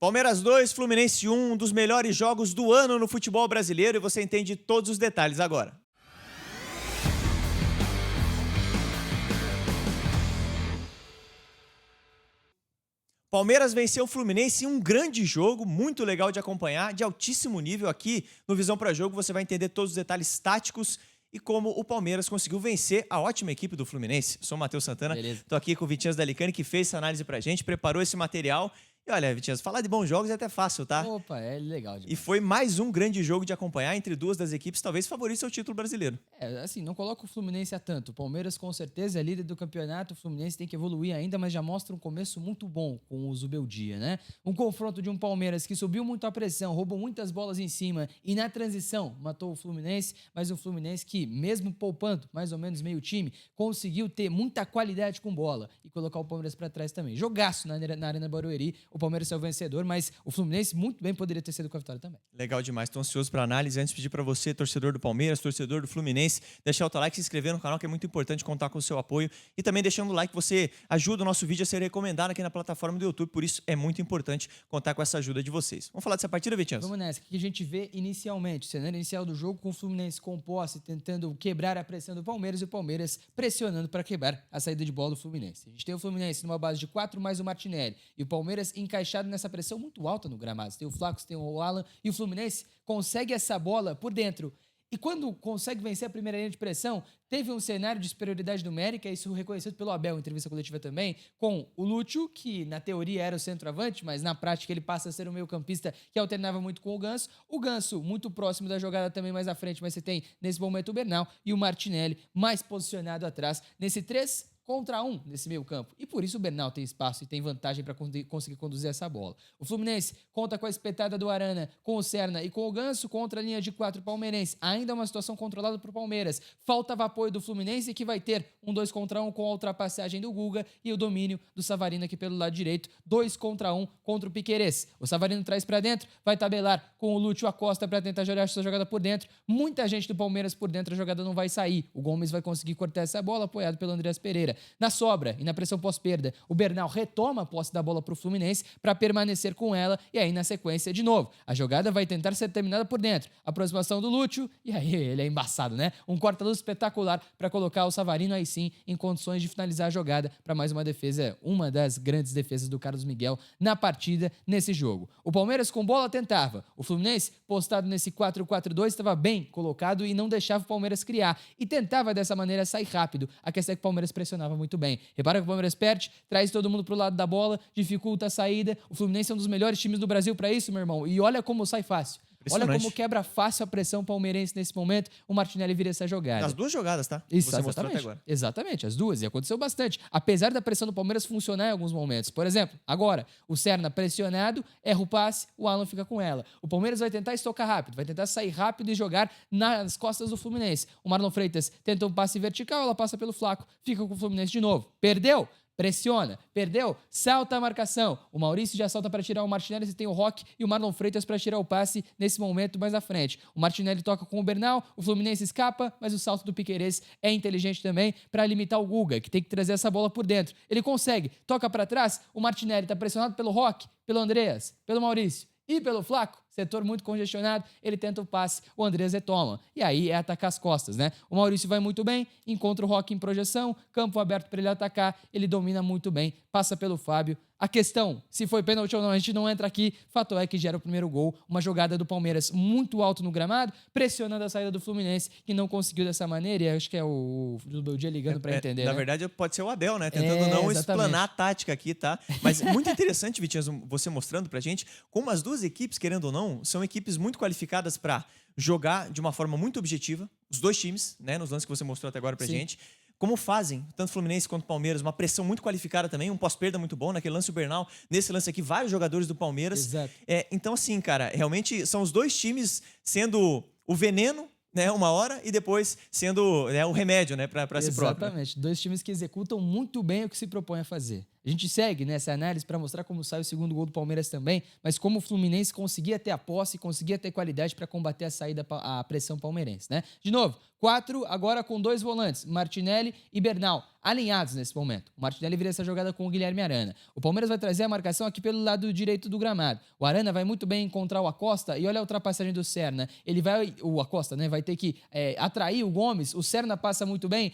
Palmeiras 2, Fluminense 1, um dos melhores jogos do ano no futebol brasileiro e você entende todos os detalhes agora. Palmeiras venceu o Fluminense em um grande jogo, muito legal de acompanhar, de altíssimo nível. Aqui no Visão para Jogo você vai entender todos os detalhes táticos e como o Palmeiras conseguiu vencer a ótima equipe do Fluminense. Sou o Matheus Santana, estou aqui com o Vitinhas Dalicani, que fez essa análise pra gente, preparou esse material. E olha, Vitinhas, falar de bons jogos é até fácil, tá? Opa, é legal demais. E foi mais um grande jogo de acompanhar entre duas das equipes, talvez favoritas ao título brasileiro. Assim, não coloca o Fluminense a tanto. O Palmeiras, com certeza, é líder do campeonato. O Fluminense tem que evoluir ainda, mas já mostra um começo muito bom com o Zubeldia, né? Um confronto de um Palmeiras que subiu muito a pressão, roubou muitas bolas em cima e na transição matou o Fluminense, mas o Fluminense que, mesmo poupando mais ou menos meio time, conseguiu ter muita qualidade com bola e colocar o Palmeiras para trás também. Jogaço na Arena Barueri, o Palmeiras é o vencedor, mas o Fluminense muito bem poderia ter sido com a vitória também. Legal demais, estou ansioso para a análise. Antes de pedir para você, torcedor do Palmeiras, torcedor do Fluminense, deixar o teu like, se inscrever no canal, que é muito importante contar com o seu apoio. E também deixando o like, você ajuda o nosso vídeo a ser recomendado aqui na plataforma do YouTube, por isso é muito importante contar com essa ajuda de vocês. Vamos falar dessa partida, Vitinhas? Vamos nessa. O que a gente vê inicialmente? O cenário inicial do jogo com o Fluminense com posse, tentando quebrar a pressão do Palmeiras e o Palmeiras pressionando para quebrar a saída de bola do Fluminense. A gente tem o Fluminense numa base de 4 mais o Martinelli e o Palmeiras encaixado nessa pressão muito alta no gramado. Você tem o Flaco, você tem o Alan e o Fluminense consegue essa bola por dentro. E quando consegue vencer a primeira linha de pressão, teve um cenário de superioridade numérica, isso reconhecido pelo Abel em entrevista coletiva também, com o Lúcio, que na teoria era o centroavante, mas na prática ele passa a ser o meio-campista que alternava muito com o Ganso. O Ganso muito próximo da jogada também mais à frente, mas você tem nesse momento o Bernal e o Martinelli mais posicionado atrás nesse 3 contra 1 nesse meio campo. E por isso o Bernal tem espaço e tem vantagem para conseguir conduzir essa bola. O Fluminense conta com a espetada do Arana, com o Serna e com o Ganso contra a linha de 4 palmeirense. Ainda uma situação controlada para o Palmeiras. Faltava apoio do Fluminense que vai ter um 2 contra 1 com a ultrapassagem do Guga e o domínio do Savarino aqui pelo lado direito. 2 contra 1 contra o Piquerez. O Savarino traz para dentro, vai tabelar com o Lúcio Acosta para tentar jogar essa jogada por dentro. Muita gente do Palmeiras por dentro, a jogada não vai sair. O Gomes vai conseguir cortar essa bola, apoiado pelo Andreas Pereira. Na sobra e na pressão pós-perda, o Bernal retoma a posse da bola para o Fluminense para permanecer com ela e aí na sequência de novo. A jogada vai tentar ser terminada por dentro. Aproximação do Lúcio e aí ele é embaçado, né? Um corta-luz espetacular para colocar o Savarino aí sim em condições de finalizar a jogada para mais uma defesa, uma das grandes defesas do Carlos Miguel na partida nesse jogo. O Palmeiras com bola tentava. O Fluminense, postado nesse 4-4-2, estava bem colocado e não deixava o Palmeiras criar e tentava dessa maneira sair rápido. A questão é que o Palmeiras pressionava muito bem. Repara que o Palmeiras perde, traz todo mundo pro lado da bola, dificulta a saída. O Fluminense é um dos melhores times do Brasil para isso, meu irmão. E olha como sai fácil. Olha como quebra fácil a pressão palmeirense nesse momento. O Martinelli vira essa jogada. As duas jogadas, tá? Isso, você mostrou até agora. Exatamente, as duas. E aconteceu bastante. Apesar da pressão do Palmeiras funcionar em alguns momentos. Por exemplo, agora, o Serna pressionado, erra o passe, o Alan fica com ela. O Palmeiras vai tentar estocar rápido, vai tentar sair rápido e jogar nas costas do Fluminense. O Marlon Freitas tenta um passe vertical, ela passa pelo Flaco, fica com o Fluminense de novo. Perdeu? Pressiona, perdeu, salta a marcação. O Maurício já salta para tirar o Martinelli, você tem o Roque e o Marlon Freitas para tirar o passe nesse momento mais à frente. O Martinelli toca com o Bernal, o Fluminense escapa, mas o salto do Piquerez é inteligente também para limitar o Guga, que tem que trazer essa bola por dentro. Ele consegue, toca para trás, o Martinelli está pressionado pelo Roque, pelo Andreas, pelo Maurício e pelo Flaco. Setor muito congestionado, ele tenta o passe, o Andreas retoma. E aí é atacar as costas, né? O Maurício vai muito bem, encontra o Roque em projeção, campo aberto para ele atacar, ele domina muito bem, passa pelo Fábio. A questão, se foi pênalti ou não, a gente não entra aqui. Fato é que gera o primeiro gol, uma jogada do Palmeiras muito alto no gramado, pressionando a saída do Fluminense, que não conseguiu dessa maneira, e acho que é o dia ligando para entender, Na né? verdade, pode ser o Abel, né? Tentando não explanar a tática aqui, tá? Mas muito interessante, Vitinhas, você mostrando pra gente como as duas equipes, querendo ou não, são equipes muito qualificadas para jogar de uma forma muito objetiva, os dois times, né? Nos lances que você mostrou até agora pra gente. Como fazem, tanto Fluminense quanto Palmeiras, uma pressão muito qualificada também, um pós-perda muito bom, naquele lance o Bernal, nesse lance aqui, vários jogadores do Palmeiras. Exato. Então, assim, cara, realmente são os dois times sendo o veneno, né, uma hora, e depois sendo, né, o remédio, né, para si próprio. Exatamente. Dois times que executam muito bem o que se propõe a fazer. A gente segue nessa análise para mostrar como sai o segundo gol do Palmeiras também, mas como o Fluminense conseguia ter a posse, conseguia ter qualidade para combater a saída, a pressão palmeirense, né? De novo, 4 agora com 2 volantes, Martinelli e Bernal, alinhados nesse momento. O Martinelli vira essa jogada com o Guilherme Arana. O Palmeiras vai trazer a marcação aqui pelo lado direito do gramado. O Arana vai muito bem encontrar o Acosta e olha a ultrapassagem do Serna. O Acosta, né, vai ter que atrair o Gomes. O Serna passa muito bem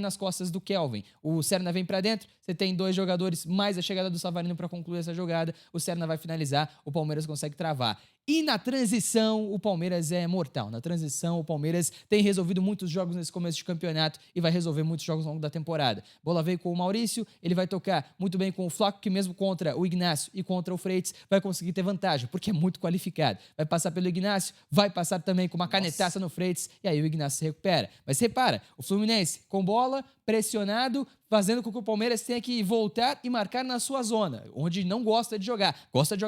nas costas do Kelvin. O Serna vem para dentro, você tem 2 jogadores mais a chegada do Savarino para concluir essa jogada. O Serna vai finalizar, o Palmeiras consegue travar. E na transição, o Palmeiras é mortal. Na transição, o Palmeiras tem resolvido muitos jogos nesse começo de campeonato e vai resolver muitos jogos ao longo da temporada. Bola veio com o Maurício, ele vai tocar muito bem com o Flaco, que mesmo contra o Ignacio e contra o Freitas, vai conseguir ter vantagem, porque é muito qualificado. Vai passar pelo Ignacio, vai passar também com uma canetaça no Freitas, e aí o Ignacio se recupera. Mas repara, o Fluminense com bola, pressionado, fazendo com que o Palmeiras tenha que voltar e marcar na sua zona, onde não gosta de jogar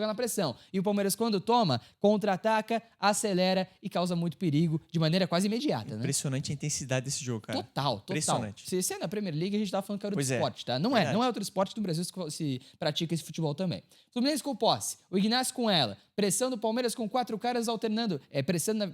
na pressão. E o Palmeiras, quando toma, contra-ataca, acelera e causa muito perigo de maneira quase imediata. Impressionante, né? A intensidade desse jogo, cara. Total. Impressionante. Se é na Premier League, a gente tá falando que era outro esporte, tá? Não Verdade. Não é outro esporte no Brasil se pratica esse futebol também. Fluminense com posse, o Ignacio com ela, pressão do Palmeiras com 4 caras alternando,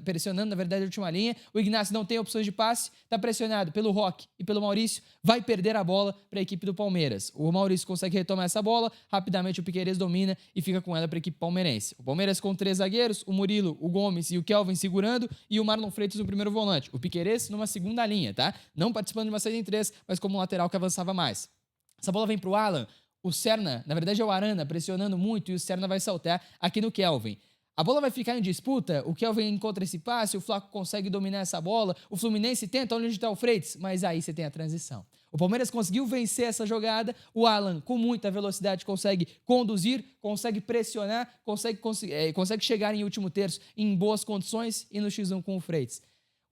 pressionando, na verdade, a última linha. O Ignacio não tem opções de passe, tá pressionado pelo Roque e pelo Maurício, vai perder a bola para a equipe do Palmeiras. O Maurício consegue retomar essa bola, rapidamente o Piquerez domina e fica com ela para a equipe palmeirense. O Palmeiras com 3 zagueiros, o Murilo, o Gomes e o Kelvin segurando e o Marlon Freitas no primeiro volante. O Piquerez numa segunda linha, tá? Não participando de uma saída em 3, mas como lateral que avançava mais. Essa bola vem pro Alan, o Serna, na verdade é o Arana, pressionando muito e o Serna vai saltar aqui no Kelvin. A bola vai ficar em disputa, o Kelvin encontra esse passe, o Flaco consegue dominar essa bola, o Fluminense tenta onde está o Freitas, mas aí você tem a transição. O Palmeiras conseguiu vencer essa jogada, o Alan com muita velocidade consegue conduzir, consegue pressionar, consegue chegar em último terço em boas condições e no X1 com o Freitas.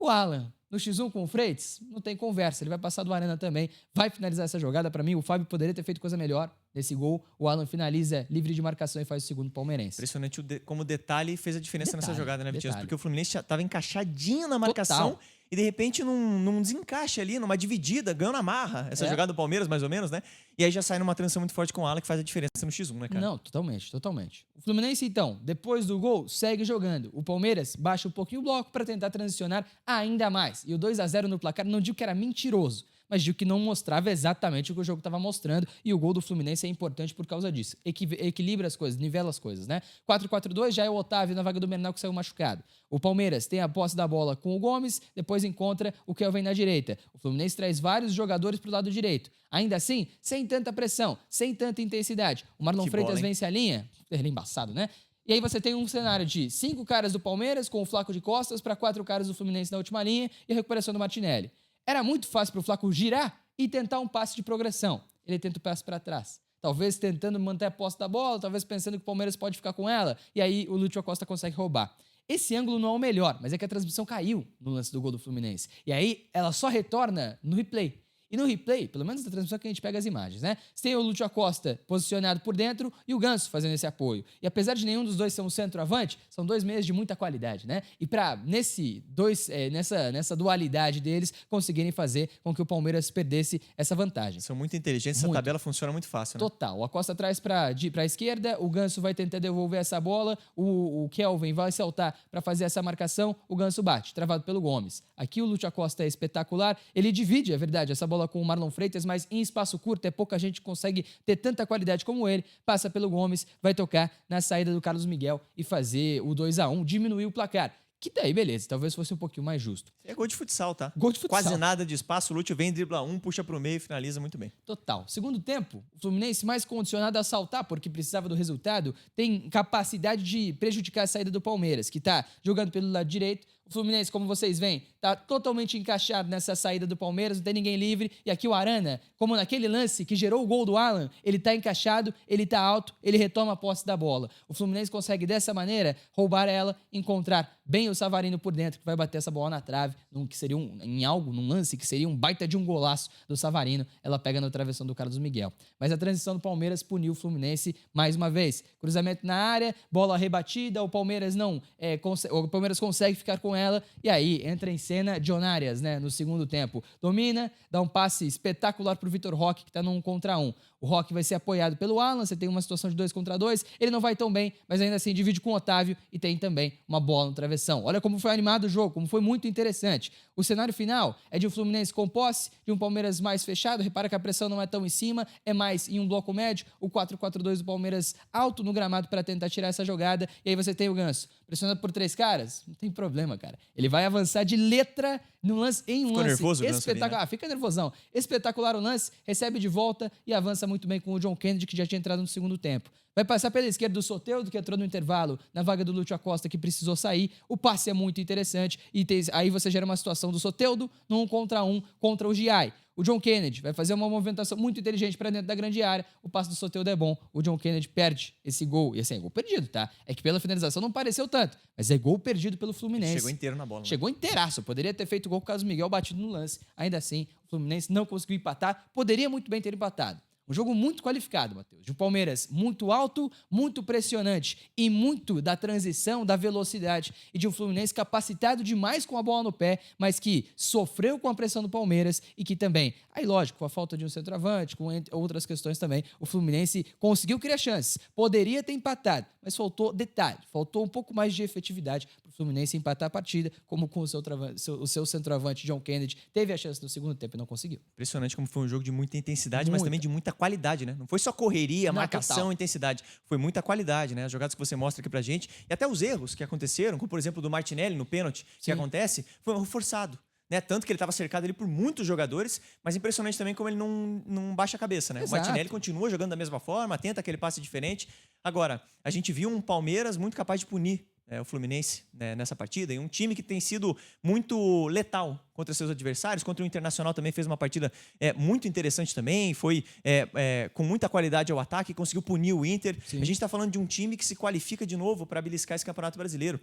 O Alan, no X1 com o Freitas, não tem conversa, ele vai passar do Arana também, vai finalizar essa jogada. Para mim, o Fábio poderia ter feito coisa melhor nesse gol. O Alan finaliza livre de marcação e faz o segundo palmeirense. Impressionante como o detalhe fez a diferença nessa jogada, né, Vitinho? Porque o Fluminense estava encaixadinho na marcação e de repente num desencaixe ali, numa dividida, ganhou na marra essa jogada do Palmeiras, mais ou menos, né? E aí já sai numa transição muito forte com o Alan que faz a diferença no X1, né, cara? Não, totalmente. O Fluminense, então, depois do gol, segue jogando. O Palmeiras baixa um pouquinho o bloco para tentar transicionar ainda mais. E o 2-0 no placar, não digo que era mentiroso, mas digo que não mostrava exatamente o que o jogo estava mostrando, e o gol do Fluminense é importante por causa disso. Equilibra as coisas, nivela as coisas, né? 4-4-2, já é o Otávio na vaga do Bernal que saiu machucado. O Palmeiras tem a posse da bola com o Gomes, depois encontra o Kelvin na direita. O Fluminense traz vários jogadores pro lado direito. Ainda assim, sem tanta pressão, sem tanta intensidade. O Marlon Freitas vence a linha, ele é embaçado, né? E aí você tem um cenário de 5 caras do Palmeiras com o Flaco de costas para 4 caras do Fluminense na última linha e a recuperação do Martinelli. Era muito fácil para o Flaco girar e tentar um passe de progressão. Ele tenta o passe para trás. Talvez tentando manter a posse da bola, talvez pensando que o Palmeiras pode ficar com ela. E aí o Lúcio Acosta consegue roubar. Esse ângulo não é o melhor, mas é que a transmissão caiu no lance do gol do Fluminense. E aí ela só retorna no replay. E no replay, pelo menos na transmissão que a gente pega as imagens, né? Você tem o Lúcio Acosta posicionado por dentro e o Ganso fazendo esse apoio. E apesar de nenhum dos dois ser um centroavante, são 2 meias de muita qualidade, né? E para nessa dualidade deles conseguirem fazer com que o Palmeiras perdesse essa vantagem. São muito inteligentes, essa tabela funciona muito fácil, né? Total. O Acosta traz para a esquerda, o Ganso vai tentar devolver essa bola, o Kelvin vai saltar para fazer essa marcação, o Ganso bate, travado pelo Gomes. Aqui o Lúcio Acosta é espetacular, ele divide, é verdade, essa bola com o Marlon Freitas, mas em espaço curto, pouca gente consegue ter tanta qualidade como ele, passa pelo Gomes, vai tocar na saída do Carlos Miguel e fazer o 2-1, diminuir o placar. Que daí, beleza, talvez fosse um pouquinho mais justo. É gol de futsal, tá? Gol de futsal. Quase nada de espaço, o Lúcio vem, dribla puxa pro meio e finaliza muito bem. Total. Segundo tempo, o Fluminense mais condicionado a saltar porque precisava do resultado, tem capacidade de prejudicar a saída do Palmeiras, que tá jogando pelo lado direito. O Fluminense, como vocês veem, tá totalmente encaixado nessa saída do Palmeiras, não tem ninguém livre. E aqui o Arana, como naquele lance que gerou o gol do Alan, ele tá encaixado, ele tá alto, ele retoma a posse da bola. O Fluminense consegue, dessa maneira, roubar ela, encontrar bem o Savarino por dentro, que vai bater essa bola na trave, num lance que seria um baita de um golaço do Savarino. Ela pega na travessão do Carlos Miguel. Mas a transição do Palmeiras puniu o Fluminense mais uma vez. Cruzamento na área, bola rebatida, o Palmeiras o Palmeiras consegue ficar com ela, e aí entra em cena John Arias, né, no segundo tempo. Domina, dá um passe espetacular pro Vitor Roque, que tá num contra 1. O Roque vai ser apoiado pelo Alan, você tem uma situação de 2 contra 2, ele não vai tão bem, mas ainda assim divide com o Otávio e tem também uma bola no travessão. Olha como foi animado o jogo, como foi muito interessante. O cenário final é de um Fluminense com posse, de um Palmeiras mais fechado, repara que a pressão não é tão em cima, é mais em um bloco médio, o 4-4-2 do Palmeiras alto no gramado para tentar tirar essa jogada, e aí você tem o Ganso pressionado por 3 caras, não tem problema, cara. Ele vai avançar de letra no lance, em um Ficou lance nervoso, espetacular. né? Ah, fica nervosão. Espetacular o lance, recebe de volta e avança muito bem com o John Kennedy, que já tinha entrado no segundo tempo. Vai passar pela esquerda do Soteldo, que entrou no intervalo na vaga do Lúcio Acosta, que precisou sair. O passe é muito interessante e aí você gera uma situação do Soteldo no 1 contra 1 contra o Giai. O John Kennedy vai fazer uma movimentação muito inteligente para dentro da grande área. O passe do Soteldo é bom. O John Kennedy perde esse gol. E assim, é gol perdido, tá? É que pela finalização não pareceu tanto, mas é gol perdido pelo Fluminense. Chegou inteiro na bola. Né? Chegou inteiraço. Poderia ter feito gol com o Carlos Miguel batido no lance. Ainda assim, o Fluminense não conseguiu empatar. Poderia muito bem ter empatado. Um jogo muito qualificado, Matheus. De um Palmeiras muito alto, muito pressionante e muito da transição, da velocidade. E de um Fluminense capacitado demais com a bola no pé, mas que sofreu com a pressão do Palmeiras e que também, aí lógico, com a falta de um centroavante, com outras questões também, o Fluminense conseguiu criar chances. Poderia ter empatado, mas faltou detalhe, faltou um pouco mais de efetividade para o Fluminense empatar a partida, como com o seu centroavante John Kennedy teve a chance no segundo tempo e não conseguiu. Impressionante como foi um jogo de muita intensidade, mas também de muita qualidade, né? Não foi só correria, marcação, total. Intensidade. Foi muita qualidade, né? As jogadas que você mostra aqui pra gente e até os erros que aconteceram, como por exemplo do Martinelli no pênalti, que acontece, foi um erro forçado. Né? Tanto que ele estava cercado ali por muitos jogadores, mas impressionante também como ele não baixa a cabeça, né? Exato. O Martinelli continua jogando da mesma forma, tenta aquele passe diferente. Agora, a gente viu um Palmeiras muito capaz de punir o Fluminense, né, nessa partida, e um time que tem sido muito letal contra seus adversários. Contra o Internacional também fez uma partida muito interessante também, foi com muita qualidade ao ataque, conseguiu punir o Inter. Sim. A gente está falando de um time que se qualifica de novo para beliscar esse Campeonato Brasileiro.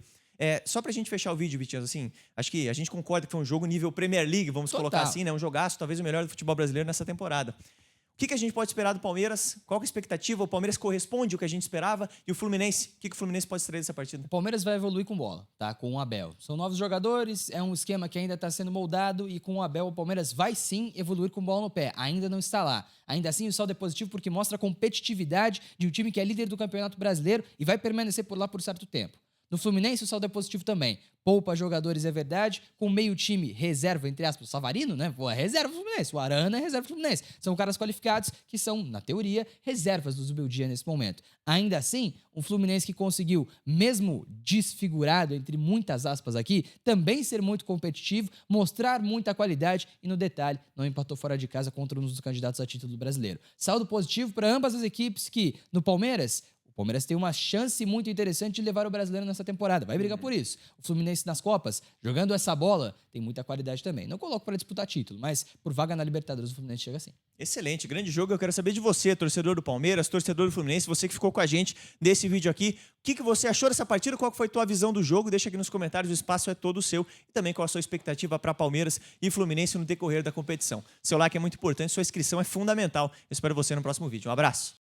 Só pra gente fechar o vídeo, Vitinho, assim, acho que a gente concorda que foi um jogo nível Premier League, vamos colocar assim, né? Um jogaço, talvez o melhor do futebol brasileiro nessa temporada. O que a gente pode esperar do Palmeiras? Qual que é a expectativa? O Palmeiras corresponde ao que a gente esperava? E o Fluminense? O que o Fluminense pode extrair dessa partida? O Palmeiras vai evoluir com bola, tá? Com o Abel. São novos jogadores, é um esquema que ainda está sendo moldado e com o Abel o Palmeiras vai sim evoluir com bola no pé. Ainda não está lá. Ainda assim o saldo é positivo porque mostra a competitividade de um time que é líder do Campeonato Brasileiro e vai permanecer por lá por certo tempo. No Fluminense, o saldo é positivo também. Poupa jogadores, é verdade, com meio time reserva, entre aspas, o Savarino, né? Pô, é reserva do Fluminense. O Arana é reserva do Fluminense. São caras qualificados que são, na teoria, reservas do Zubeldia nesse momento. Ainda assim, um Fluminense que conseguiu, mesmo desfigurado, entre muitas aspas aqui, também ser muito competitivo, mostrar muita qualidade e, no detalhe, não empatou fora de casa contra um dos candidatos a título brasileiro. Saldo positivo para ambas as equipes que, no Palmeiras, o Palmeiras tem uma chance muito interessante de levar o brasileiro nessa temporada. Vai brigar por isso. O Fluminense nas Copas, jogando essa bola, tem muita qualidade também. Não coloco para disputar título, mas por vaga na Libertadores o Fluminense chega assim. Excelente, grande jogo. Eu quero saber de você, torcedor do Palmeiras, torcedor do Fluminense, você que ficou com a gente nesse vídeo aqui. O que você achou dessa partida? Qual foi a tua visão do jogo? Deixa aqui nos comentários, o espaço é todo seu. E também qual a sua expectativa para Palmeiras e Fluminense no decorrer da competição. Seu like é muito importante, sua inscrição é fundamental. Eu espero você no próximo vídeo. Um abraço.